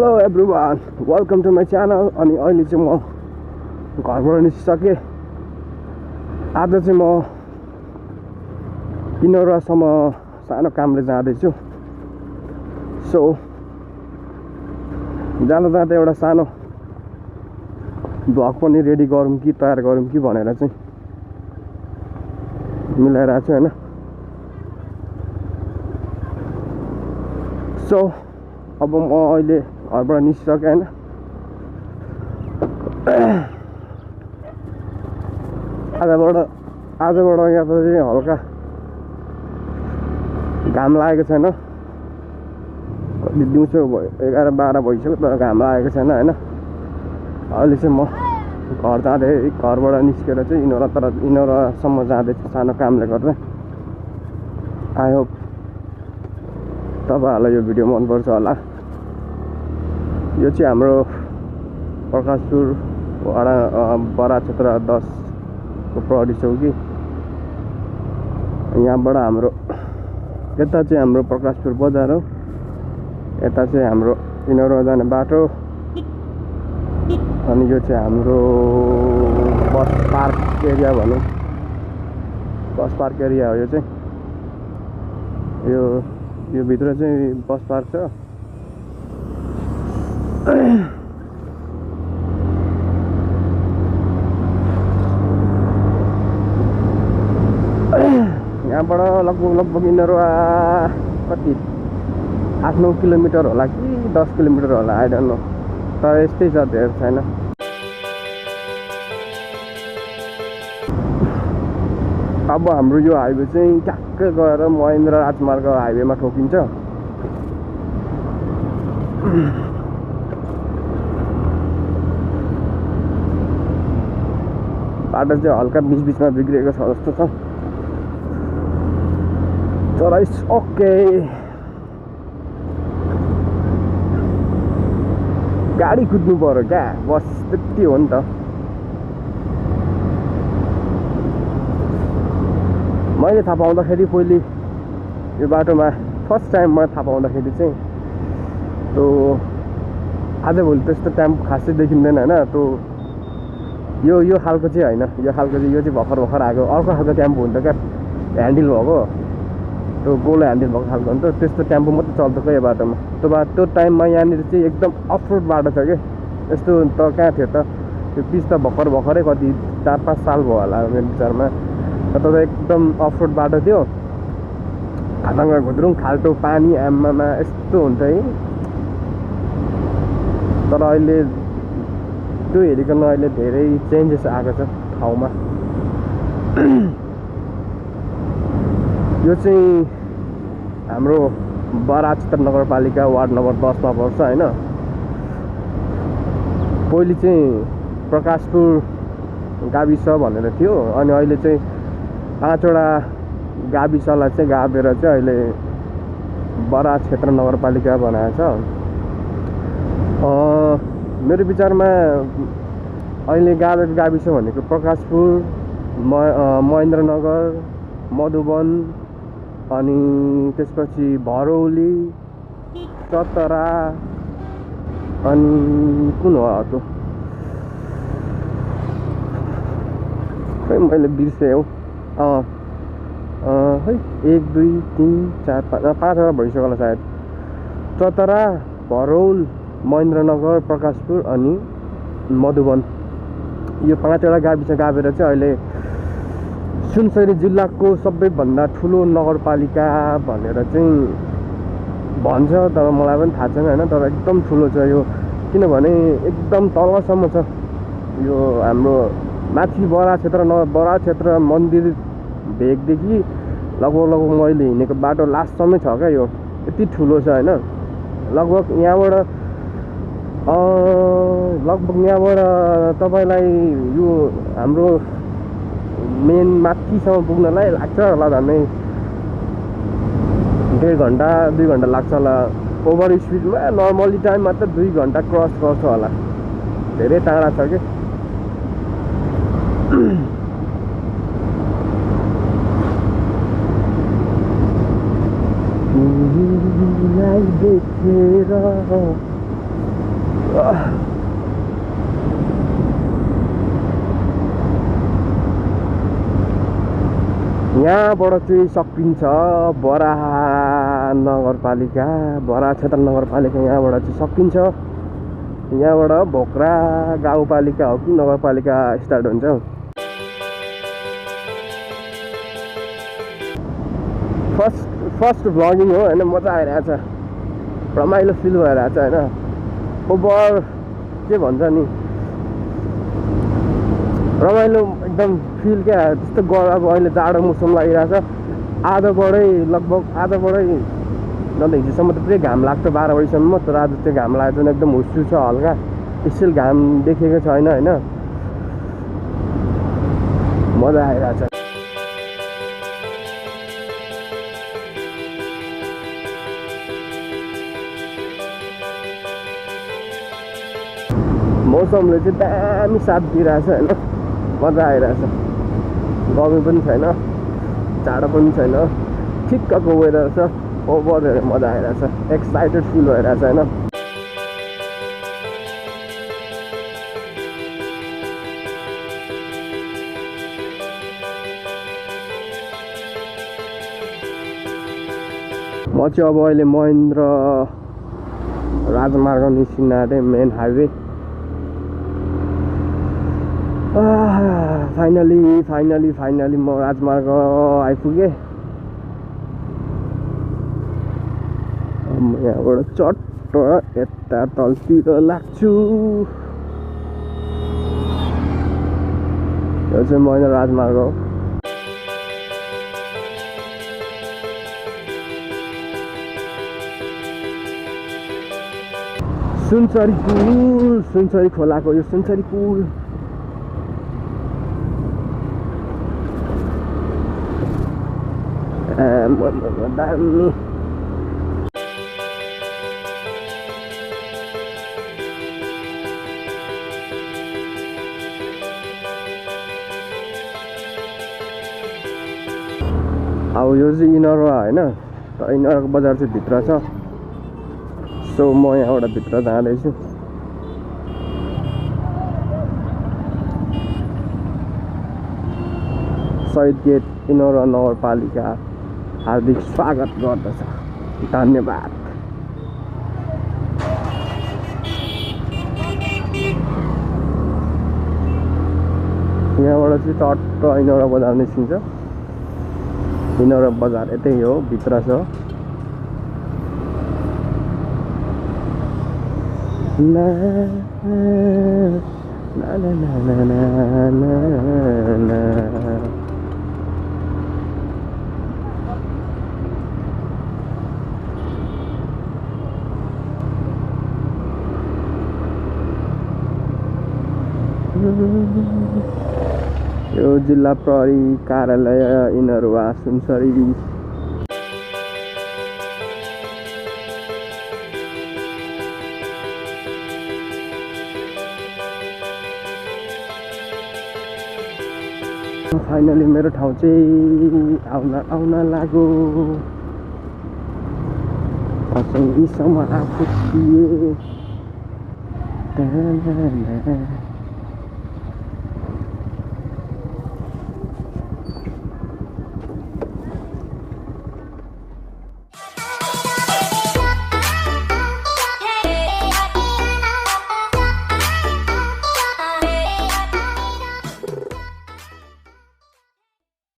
Hello everyone, welcome to my channel. अनि अहिले चाहिँ म घरबाट निस्किसकेँ। आज चाहिँ म इनरुवासम्म सानो कामले जाँदैछु। सो जाँदा जाँदा एउटा सानो भ्लग पनि रेडी गरौँ कि तयार गरौँ कि भनेर चाहिँ मिलाइरहेको छु हैन। सो अब म अहिले घरबाट निस्किसकेँ हैन। आजबाट यहाँ त चाहिँ हल्का घाम लागेको छैन। दिउँसो 11-12 भइसक्यो तर घाम लागेको छैन हैन। अहिले चाहिँ म घर जाँदै घरबाट निस्केर चाहिँ इनरुवासम्म जाँदैछु सानो कामले गर्दा। आई होप तपाईहरुलाई यो भिडियो मनपर्छ होला। यो चाहिँ हाम्रो प्रकाशपुर बरा क्षेत्र 10 को प्रहरी चौकी। यहाँबाट हाम्रो यता चाहिँ हाम्रो प्रकाशपुर बजार हो, यता चाहिँ हाम्रो इनरुवा जाने बाटो। अनि यो चाहिँ हाम्रो बस पार्क एरिया भनौँ, बस पार्क एरिया हो यो चाहिँ। यो भित्र चाहिँ बस पार्क छ। यहाँबाट लगभग इनरुवा कति 8-9 किलोमिटर होला कि 10 किलोमिटर होला, आई डोन्ट नो, तर यस्तै छ, धेरै छैन। अब हाम्रो यो हाइवे चाहिँ ट्याक्कै गएर महेन्द्र राजमार्ग हाइवेमा ठोकिन्छ। बाटो चाहिँ हल्का बिचमा बिग्रेको छ जस्तो छ, तर इट्स ओके। गाडी कुद्नु पर्यो क्या, बस त्यति हो नि त। मैले थाहा पाउँदाखेरि पहिले यो बाटोमा फर्स्ट टाइम मैले थाहा पाउँदाखेरि चाहिँ त्यो आजभोलि त्यस्तो टेम्पो खासै देखिँदैन हैन। त्यो यो खालको चाहिँ हैन, यो चाहिँ भर्खर आएको अर्को खालको टेम्पो हुन्छ क्या, ह्यान्डल भएको, त्यो गोलो ह्यान्डल भएको खालको हुन्छ। त्यस्तो टेम्पो मात्रै चल्छ क्या यो बाटोमा। त्यो टाइममा यहाँनिर चाहिँ एकदम अफरोड बाटो छ क्या। यस्तो त कहाँ थियो त, त्यो पिच त भर्खरै कति 4-5 साल भयो होला मेरो विचारमा। तर एकदम अफरोड बाटो थियो, खाताङमा घुद्रुङ खाल्टो पानी आम्मामा यस्तो हुन्छ है। तर अहिले त्यो हेरिकन अहिले धेरै चेन्जेस आएको छ ठाउँमा। यो चाहिँ हाम्रो बरा क्षेत्र नगरपालिका वार्ड नम्बर 10 मा पर्छ हैन। पहिले चाहिँ प्रकाशपुर गाविस भनेर थियो, अनि अहिले चाहिँ 5वटा गाविसलाई चाहिँ गाभेर चाहिँ अहिले बरा क्षेत्र नगरपालिका बनाएको छ। मेरो विचारमा अहिले गाभेको गाविस भनेको प्रकाशपुर, महेन्द्रनगर, मधुवन, अनि त्यसपछि भरौली, चतरा, अनि कुन हो त्यो खै मैले बिर्सेँ हौ। है 1 2 3 4 5वटा भइसक्यो होला सायद। चतरा, भरौल, महेन्द्रनगर, प्रकाशपुर अनि मधुवन, यो 5वटा गाविस गाभेर चाहिँ अहिले सुनसरी जिल्लाको सबैभन्दा ठुलो नगरपालिका भनेर चाहिँ भन्छ। तर मलाई पनि थाहा छैन हैन, तर एकदम ठुलो छ यो, किनभने एकदम तलसम्म छ यो। हाम्रो माथि बरा क्षेत्र मन्दिर भेगदेखि लगभग मैले हिँडेको बाटो लास्टसम्मै छ क्या यो, यति ठुलो छ हैन। लगभग यहाँबाट तपाईलाई यो हाम्रो मेन माथिसम्म पुग्नलाई लाग्छ होला झन्डै 1.5 घन्टा 2 घन्टा लाग्छ होला। ओभर स्पिडमा नर्मली टाइममा त 2 घन्टा क्रस गर्छ होला, धेरै टाढा छ कि। यहाँबाट चाहिँ सकिन्छ बराहा नगरपालिका, बराहा क्षेत्र नगरपालिका यहाँबाट चाहिँ सकिन्छ। यहाँबाट भोक्रा गाउँपालिका हो कि नगरपालिका स्टार्ट हुन्छ। फर्स्ट भ्लगिङ हो होइन, मजा आइरहेछ, रमाइलो फिल भइरहेछ होइन। ओभर के भन्छ नि, रमाइलो एकदम फिल क्या। त्यस्तो अब अहिले जाडो मौसम लागिरहेछ, लगभग आधाबाटै नभए हिजोसम्म त पुरै घाम लाग्छ 12 बजीसम्म, तर आज चाहिँ घाम लागेको छैन, एकदम हुस्सु छ हल्का, स्टिल घाम देखेको छैन होइन, मजा आइरहेछ। मौसमले चाहिँ दामी साथ दिइरहेछ होइन, मजा आइरहेछ। गर्मी पनि छैन, जाडो पनि छैन, ठिक्कको वेदर छ। ओभर धेरै मजा आइरहेछ, एक्साइटेड फिल भइरहेछ होइन। म चाहिँ अब अहिले महेन्द्र राजमार्ग निस्किन आँटे, मेन हाइवे। फाइनली म राजमार्ग आइपुगेँ। यहाँबाट चट्ट यता तलतिर लाग्छु। यो चाहिँ महेन्द्र राजमार्ग हो। सुनसरी पुल, सुनसरी खोलाको यो सुनसरी पुल। दामी अब यो चाहिँ इनरुवा होइन, त इनरुवाको बजार चाहिँ भित्र छ। सो म यहाँबाट भित्र जाँदैछु। शहीद गेट इनरुवा नगरपालिका हार्दिक स्वागत गर्दछ, धन्यवाद। यहाँबाट चाहिँ टट्ट इनरुवा बजार निस्किन्छ। इनरुवा बजार यतै हो, भित्र छ। ना ना ना ना ना ना ना। यो जिल्ला प्रहरी कार्यालय इनरुवा सुनसरी। फाइनली मेरो ठाउँ चाहिँ आउन लाग्यो। यीसम्म आफू थिए।